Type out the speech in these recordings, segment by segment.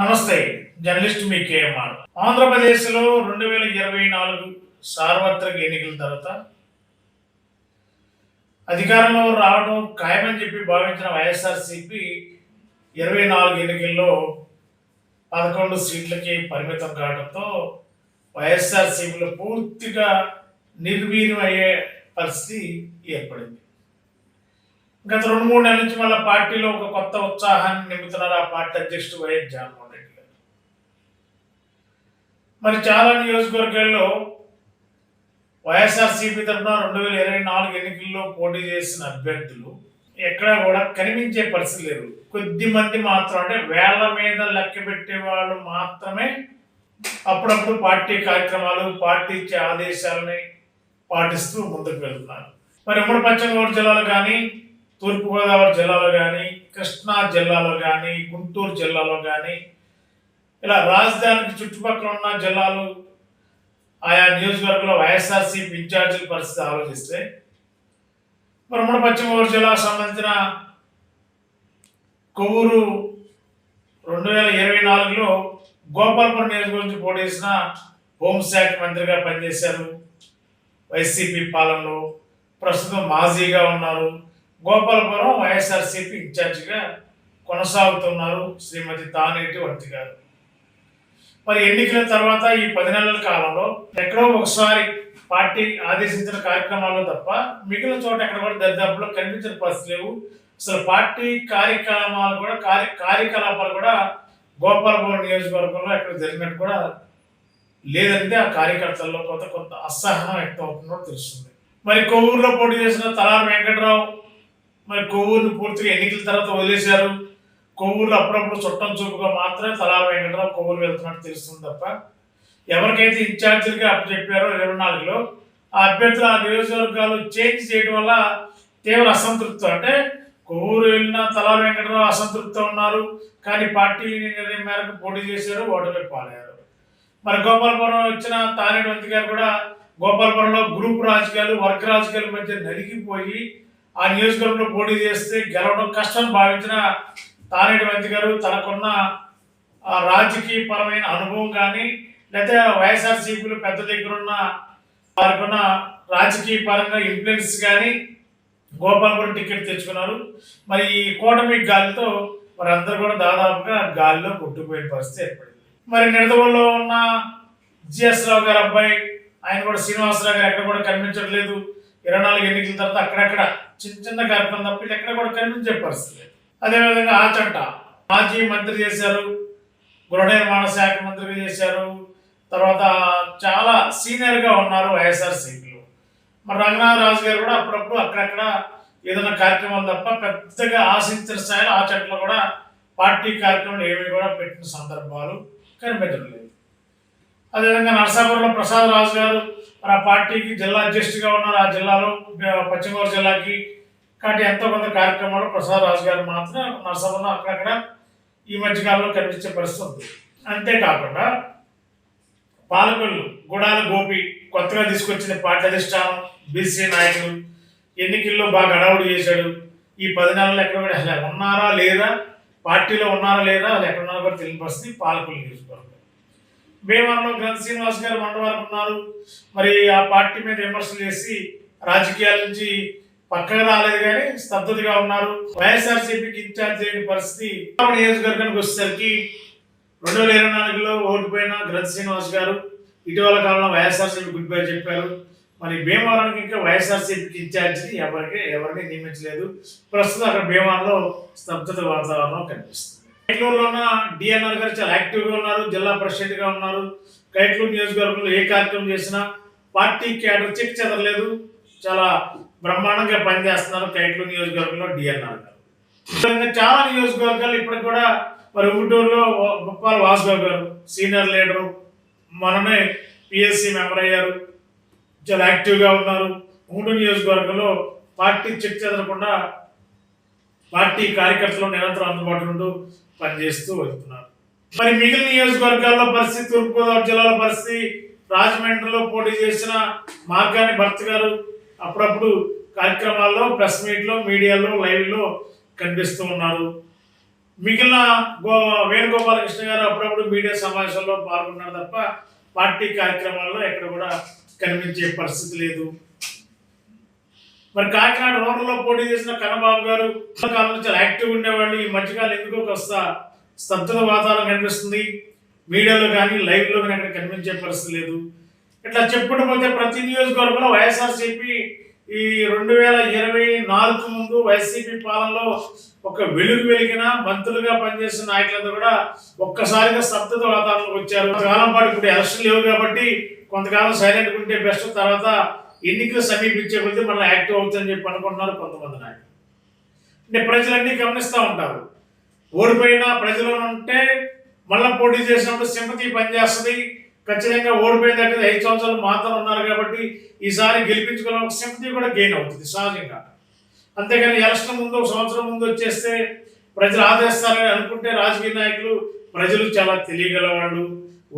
నమస్తే, జర్నలిస్ట్ మీ కేఎంఆర్. ఆంధ్రప్రదేశ్లో 2024 సార్వత్రిక ఎన్నికల తర్వాత అధికారంలో రావడం ఖాయమని చెప్పి భావించిన వైఎస్ఆర్సీపీ 24 ఎన్నికల్లో 11 సీట్లకి పరిమితం కావడంతో వైఎస్ఆర్సీపీలో పూర్తిగా నిర్వీర్యం అయ్యే పరిస్థితి ఏర్పడింది. గత 2-3 నెలల నుంచి మళ్ళీ పార్టీలో ఒక కొత్త ఉత్సాహాన్ని నింపుతున్నారు ఆ పార్టీ అధ్యక్షుడు వైఎస్ జగన్మోహన్ రెడ్డి గారు. మరి చాలా నియోజకవర్గాల్లో వైఎస్ఆర్సీపీ తరఫున 2024 ఎన్నికల్లో పోటీ చేసిన అభ్యర్థులు ఎక్కడా కూడా కనిపించే పరిస్థితి లేదు. కొద్ది మంది మాత్రం, అంటే వేళ్ల మీద లెక్క పెట్టే వాళ్ళు మాత్రమే అప్పుడప్పుడు పార్టీ కార్యక్రమాలు, పార్టీ ఇచ్చే ఆదేశాలని పాటిస్తూ ముందుకు వెళ్తున్నారు. మరి ఉమ్మడి పశ్చిమ గోదావరి జిల్లాలో కానీ, తూర్పుగోదావరి జిల్లాలో కానీ, కృష్ణా జిల్లాలో కానీ, గుంటూరు జిల్లాలో కానీ, ఇలా రాజధానికి చుట్టుపక్కల ఉన్న జిల్లాలు ఆయా నియోజకవర్గంలో వైఎస్ఆర్సీపీ ఇన్ఛార్జీల పరిస్థితి ఆలోచిస్తే, మరి ఉమ్మడి పశ్చిమ గోదావరి జిల్లాకు సంబంధించిన కొవ్వూరు 2024లో గోపాలపురం నియోజకవర్గం నుంచి పోటీ చేసిన హోంశాఖ మంత్రిగా పనిచేశారు. వైసీపీ పాలనలో ప్రస్తుతం మాజీగా ఉన్నారు. గోపాలపురం వైఎస్ఆర్సీపీ ఇన్ఛార్జిగా కొనసాగుతున్నారు శ్రీమతి తానేటి వనిత గారు. మరి ఎన్నికల తర్వాత ఈ 10 నెలల కాలంలో ఎక్కడో ఒకసారి పార్టీ ఆదేశించిన కార్యక్రమాల్లో తప్ప మిగిలిన చోట ఎక్కడ కూడా దరిదాపులో కనిపించిన పరిస్థితి లేవు. అసలు పార్టీ కార్యకలాపాలు కూడా గోపాలపురం నియోజకవర్గంలో ఎక్కడ జరిగినట్టు కూడా లేదంటే ఆ కార్యకర్తల్లో కొంత అసహనం వ్యక్తం అవుతుందో తెలుస్తుంది. మరి కొవ్వూరులో పోటీ చేసిన తలారి వెంకట్రావు మరి కొవ్వూరుని పూర్తిగా ఎన్నికల తర్వాత వదిలేశారు. కొవ్వూరులో అప్పుడప్పుడు చుట్టం చూపుగా మాత్రమే తలారి వెంకట్రావు కొవ్వూరు వెళ్తున్నట్టు తెలుస్తుంది తప్ప ఎవరికైతే ఇన్ఛార్జీలుగా అప్పచెప్పారో 24లో ఆ అభ్యర్థులు ఆ నియోజకవర్గాలు చేంజ్ చేయడం వల్ల తీవ్ర అసంతృప్తి, అంటే కొవ్వూరు వెళ్ళిన తలారి వెంకట్రావు అసంతృప్తితో ఉన్నారు. కానీ పార్టీ నిర్ణయం మేరకు పోటీ చేశారు, ఓటమి పాలయ్యారు. మరి గోపాలపురం వచ్చిన తానేటి వనిత గారు కూడా గోపాలపురంలో గ్రూప్ రాజకీయాలు, వర్గ రాజకీయాల మధ్య నలిగిపోయి ఆ నియోజకవర్గంలో పోటీ చేస్తే గెలవడం కష్టం భావించిన తానేటి వనిత గారు తనకున్న రాజకీయ పరమైన అనుభవం కానీ, లేకపోతే వైఎస్ఆర్సీపీలో పెద్ద దగ్గర ఉన్న వారికి ఉన్న రాజకీయ పరంగా ఇన్ఫ్లుయెన్స్ కానీ గోపాలపురం టికెట్ తెచ్చుకున్నారు. మరి ఈ కూటమి గాలితో మరి అందరూ కూడా దాదాపుగా గాలిలో కొట్టుకుపోయిన పరిస్థితి ఏర్పడింది. మరి నిడదవోలులో ఉన్న జిఎస్ రావు గారు అబ్బాయి, ఆయన కూడా శ్రీనివాసరావు గారు ఎక్కడ కూడా కనిపించట్లేదు. 24 ఎన్నికల తర్వాత అక్కడక్కడ చిన్న కార్యక్రమం తప్ప ఎక్కడ కూడా కనిపించే పరిస్థితి. అదేవిధంగా ఆచంట మాజీ మంత్రి చేశారు, గృహ నిర్మాణ శాఖ మంత్రిగా చేశారు, తర్వాత చాలా సీనియర్గా ఉన్నారు వైఎస్ఆర్సీపీలో. మరి రంగనాథరాజు గారు కూడా అప్పుడప్పుడు అక్కడక్కడ ఏదైనా కార్యక్రమాలు తప్ప పెద్దగా ఆశించిన స్థాయిలో ఆచంటలో కూడా పార్టీ కార్యక్రమాలు ఏమీ కూడా పెట్టిన సందర్భాలు కనిపించలేదు. అదేవిధంగా నరసాపురంలో ప్రసాద్ రాజు గారు మరి ఆ పార్టీకి జిల్లా అధ్యక్షుడిగా ఉన్నారు. ఆ జిల్లాలో పశ్చిమ గోదావరి జిల్లాకి కాబట్టి ఎంతో కొంత కార్యక్రమాలు ప్రసాద్ రాజు గారు మాత్రం నరసాపురంలో అక్కడక్కడ ఈ మధ్యకాలంలో కనిపించే పరిస్థితి ఉంది. అంతేకాకుండా పాలకొల్లు గుడాల గోపి కొత్తగా తీసుకొచ్చిన పార్టీ అధిష్టానం, బీసీ నాయకులు ఎన్నికల్లో బాగా హడావుడి చేశాడు. ఈ 10 నెలలు ఎక్కడ కూడా అసలు ఉన్నారా లేదా, పార్టీలో ఉన్నారా లేదా, అది ఎక్కడ ఉన్నారో కూడా తెలియని పరిస్థితి పాలకొల్లు నియోజకవర్గం. భీమవరంలో గ్రంథ శ్రీనివాస్ గారు మండవారు ఉన్నారు. మరి ఆ పార్టీ మీద విమర్శలు చేసి రాజకీయాల నుంచి పక్కగా రాలేదు కానీ స్తబ్దతగా ఉన్నారు. వైఎస్ఆర్సీపీకి ఇన్ఛార్జ్ అయిన పరిస్థితి. నియోజకవర్గానికి వచ్చేసరికి 2024లో ఓడిపోయిన గ్రంథ శ్రీనివాస్ గారు ఇటీవల కాలంలో వైఎస్ఆర్సీపీ గుడ్ బై చెప్పారు. మరి భీమవరానికి ఇంకా వైఎస్ఆర్సీపీకి ఇన్ఛార్జిని ఎవరిని నియమించలేదు. ప్రస్తుతం అక్కడ భీమవరంలో స్తబ్దత వాతావరణం కనిపిస్తుంది. కైట్లూరులో ఉన్న డిఎన్ఆర్ గారు చాలా యాక్టివ్గా ఉన్నారు, జిల్లా ప్రెసిడెంట్గా ఉన్నారు. కైట్లూరు నియోజకవర్గంలో ఏ కార్యక్రమం చేసినా పార్టీ క్యాడర్ చెక్ చెదరలేదు, చాలా బ్రహ్మాండంగా పనిచేస్తున్నారు కైట్లూరు నియోజకవర్గంలో డిఎన్ఆర్ గారు. చాలా నియోజకవర్గాలు ఇప్పటికి కూడా మరి గుంటూరులో ముప్పాల వాసుబాబు గారు సీనియర్ లీడరు, మొన్ననే పిఎస్సి మెంబర్ అయ్యారు, చాలా యాక్టివ్గా ఉన్నారు. గుంటూరు నియోజకవర్గంలో పార్టీ చెక్ చెదరకుండా పార్టీ కార్యకర్తలు నిరంతరం అందుబాటులో ఉంటూ పనిచేస్తూ వెళ్తున్నారు. మరి మిగిలిన నియోజకవర్గాల్లో పరిస్థితి, తూర్పుగోదావరి జిల్లాలో పరిస్థితి, రాజమండ్రిలో పోటీ చేసిన మార్గాని భర్త గారు అప్పుడప్పుడు కార్యక్రమాల్లో, ప్రెస్ మీట్లో, మీడియాలో, లైవ్లో కనిపిస్తూ ఉన్నారు. మిగిలిన వేణుగోపాలకృష్ణ గారు అప్పుడప్పుడు మీడియా సమావేశంలో పాల్గొన్నారు తప్ప పార్టీ కార్యక్రమాల్లో ఎక్కడ కూడా కనిపించే పరిస్థితి లేదు. మరి కాకినాడ రూరల్లో పోటీ చేసిన కన్నబాబు గారు కాలం నుంచి చాలా యాక్టివ్ ఉండేవాళ్ళు. ఈ మధ్యకాలం ఎందుకో కాస్త స్తబ్దత వాతావరణం కనిపిస్తుంది. మీడియాలో కానీ లైవ్లో కానీ అక్కడ కనిపించే పరిస్థితి లేదు. ఇట్లా చెప్పుకుంటూ పోతే ప్రతి నియోజకవర్గంలో వైఎస్ఆర్సీపీ ఈ 2024 ముందు వైసీపీ పాలనలో ఒక వెలుగు వెలిగిన మంత్రులుగా పనిచేసిన నాయకులందరూ కూడా ఒక్కసారిగా స్తబ్దత వాతావరణంలో వచ్చారు. కొంతకాలం పాటు ఇప్పుడు ఎలక్షన్ లేవు కాబట్టి కొంతకాలం సైలెంట్ ఉంటే బెస్ట్, తర్వాత ఎన్నికలు సమీపించే కొద్దీ మళ్ళీ యాక్టివ్ అవుతుందని చెప్పి అనుకుంటున్నారు కొంతమంది నాయకులు. అంటే ప్రజలన్నీ గమనిస్తూ ఉంటారు. ఓడిపోయిన ప్రజలు ఉంటే మళ్ళీ పోటీ చేసినప్పుడు సింపతి పనిచేస్తుంది. ఖచ్చితంగా ఓడిపోయిన దగ్గర 5 సంవత్సరాలు మాత్రం ఉన్నారు కాబట్టి ఈసారి గెలిపించుకున్న ఒక సింపతి కూడా గెయిన్ అవుతుంది సహజంగా. అంతేగాని ఎలక్షన్ ముందు 1 సంవత్సరం ముందు వచ్చేస్తే ప్రజలు ఆదేస్తారని అనుకుంటే రాజకీయ నాయకులు ప్రజలు చాలా తెలియగలవాళ్ళు.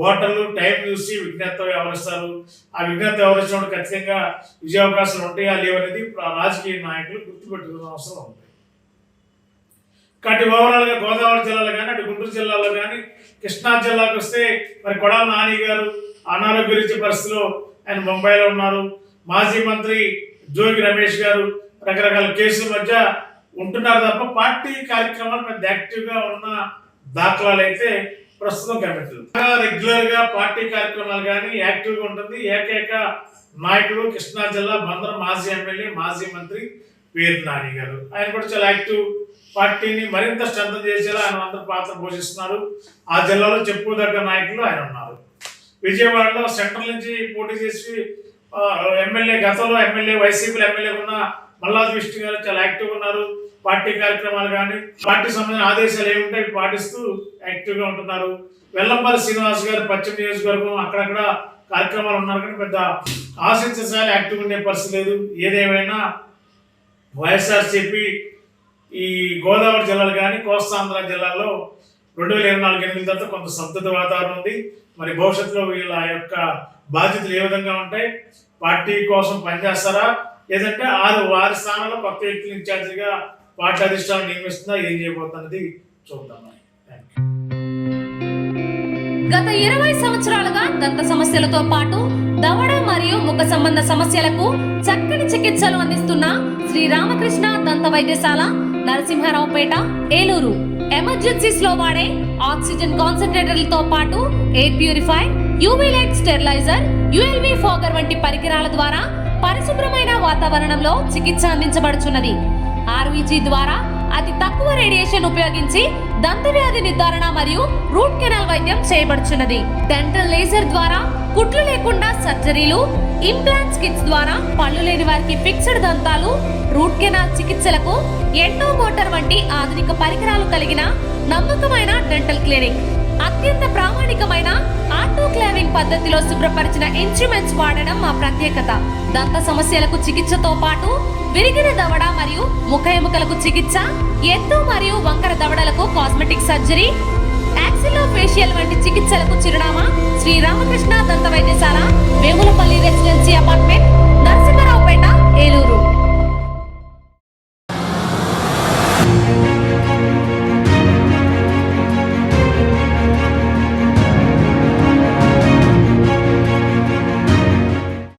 ఓటర్లు టైం చూసి విజ్ఞప్తి వ్యవహరిస్తారు. ఆ విజ్ఞప్తి వ్యవహరించినప్పుడు ఖచ్చితంగా విజయావకాశాలు ఉంటాయా లేవనేది రాజకీయ నాయకులు గుర్తుపెట్టుకునే అవసరం ఉంది. కాబట్టి ఓవరాల్గా గోదావరి జిల్లాలో కానీ అటు గుంటూరు జిల్లాలో కానీ కృష్ణా జిల్లాకు వస్తే మరి కొడాల నాని గారు అనారోగ్య పరిస్థితిలో ఆయన ముంబైలో ఉన్నారు. మాజీ మంత్రి జోగి రమేష్ గారు రకరకాల కేసుల మధ్య ఉంటున్నారు తప్ప పార్టీ కార్యక్రమాలు పెద్ద యాక్టివ్గా ఉన్న దాఖలాలు అయితే ప్రస్తుతం కనిపించదు. రెగ్యులర్గా పార్టీ కార్యక్రమాలు కానీ యాక్టివ్గా ఉంటుంది ఏకైక నాయకుడు కృష్ణా జిల్లా బందర్ మాజీ ఎమ్మెల్యే మాజీ మంత్రి పేరు నాని గారు. ఆయన కూడా చాలా యాక్టివ్, పార్టీని మరింత స్ట్రెంథన్ చేసేలా ఆయన అందరూ పాత్ర పోషిస్తున్నారు. ఆ జిల్లాలో చెప్పుకోదగ్గ నాయకులు ఆయన ఉన్నారు. విజయవాడలో సెంట్రల్ నుంచి పోటీ చేసి ఎమ్మెల్యే గతంలో ఎమ్మెల్యే వైసీపీలో ఎమ్మెల్యే ఉన్న మల్లాది విష్ణు గారు చాలా యాక్టివ్గా ఉన్నారు. పార్టీ కార్యక్రమాలు కానీ పార్టీ సంబంధించిన ఆదేశాలు ఏముంటే అవి పాటిస్తూ యాక్టివ్గా ఉంటున్నారు. వెల్లంపల్లి శ్రీనివాస్ గారు పశ్చిమ నియోజకవర్గం అక్కడక్కడ కార్యక్రమాలు ఉన్నారు కానీ పెద్ద ఆశించేసారి యాక్టివ్గా ఉండే పరిస్థితి లేదు. ఏదేమైనా వైఎస్ఆర్సీపీ ఈ గోదావరి జిల్లాలు కానీ కోస్తాంధ్ర జిల్లాలో 2024 ఎన్నికల తర్వాత కొంత స్తబ్దత వాతావరణం ఉంది. మరి భవిష్యత్తులో వీళ్ళ యొక్క బాధ్యతలు ఏ విధంగా ఉంటాయి, పార్టీ కోసం పనిచేస్తారా లేదంటే వారి స్థానంలో కొత్త వ్యక్తులు ఇన్ఛార్జిగా పార్టీ అధిష్టానం నియమిస్తుందా, ఏం చేయబోతున్నది చూద్దాం. గత 20 సంవత్సరాలుగా దంత సమస్యలతో పాటు దవడ మరియు ముఖ సంబంధ సమస్యలకు చక్కని చికిత్సలు అందిస్తున్న శ్రీ రామకృష్ణ దంత వైద్యశాల నరసింహారావుపేట ఏలూరు. ఎమర్జెన్సీస్ లో వాడే ఆక్సిజన్ కాన్సంట్రేటర్లతో పాటు air purify, UV light steriliser, ULV fogger వంటి పరికరాల ద్వారా పరిశుభ్రమైన వాతావరణంలో చికిత్స అందించబడుచున్నది. ఆర్వీజీ ద్వారా అతి తక్కువ రేడియేషన్ ఉపయోగించి దంత వ్యాధి నిర్ధారణ మరియు రూట్ కెనాల్ వైద్యం చేయబడుచున్నది. డెంటల్ లేజర్ ద్వారా కుట్లు లేకుండా సర్జరీలు, ఇంప్లాంట్స్ కిట్స్ ద్వారా పళ్ళు లేని వారికి ఫిక్స్డ్ దంతాలు, రూట్ కెనాల్ చికిత్సలకు ఎండో మోటార్ వంటి ఆధునిక పరికరాలు కలిగిన నమ్మకమైన డెంటల్ క్లినిక్. అత్యంత ప్రామాణికమైన ఆటోక్లావింగ్ పద్ధతిలో శుభ్రపరిచిన ఇన్స్ట్రుమెంట్స్ వాడడం మా ప్రత్యేకత. దంత సమస్యలకు చికిత్సతో పాటు విరిగిన దవడ మరియు ముఖ ఎముకలకు చికిత్స, ఎత్తు మరియు వంకర దవడలకు కాస్మెటిక్ సర్జరీ, యాక్సిలోఫేషియల్ వంటి చికిత్సలకు చిరునామా శ్రీ రామకృష్ణ దంత వైద్యశాల, వేములపల్లి రెసిడెన్సీ అపార్ట్మెంట్, నరసింహారావుపేట, ఏలూరు.